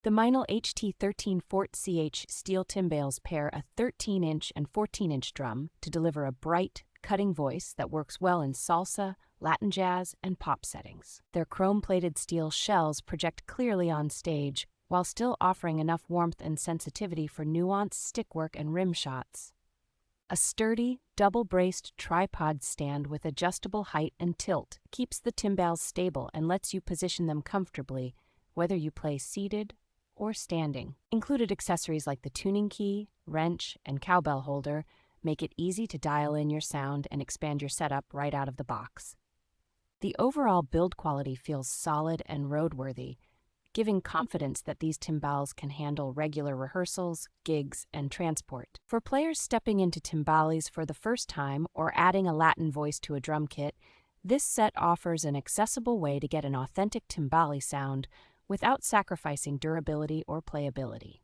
The Meinl HT1314CH Steel Timbales pair a 13-inch and 14-inch drum to deliver a bright, cutting voice that works well in salsa, Latin jazz, and pop settings. Their chrome-plated steel shells project clearly on stage, while still offering enough warmth and sensitivity for nuanced stickwork and rim shots. A sturdy, double-braced tripod stand with adjustable height and tilt keeps the timbales stable and lets you position them comfortably, whether you play seated or standing. Included accessories like the tuning key, wrench, and cowbell holder make it easy to dial in your sound and expand your setup right out of the box. The overall build quality feels solid and roadworthy, giving confidence that these timbales can handle regular rehearsals, gigs, and transport. For players stepping into timbales for the first time or adding a Latin voice to a drum kit, this set offers an accessible way to get an authentic timbale sound without sacrificing durability or playability.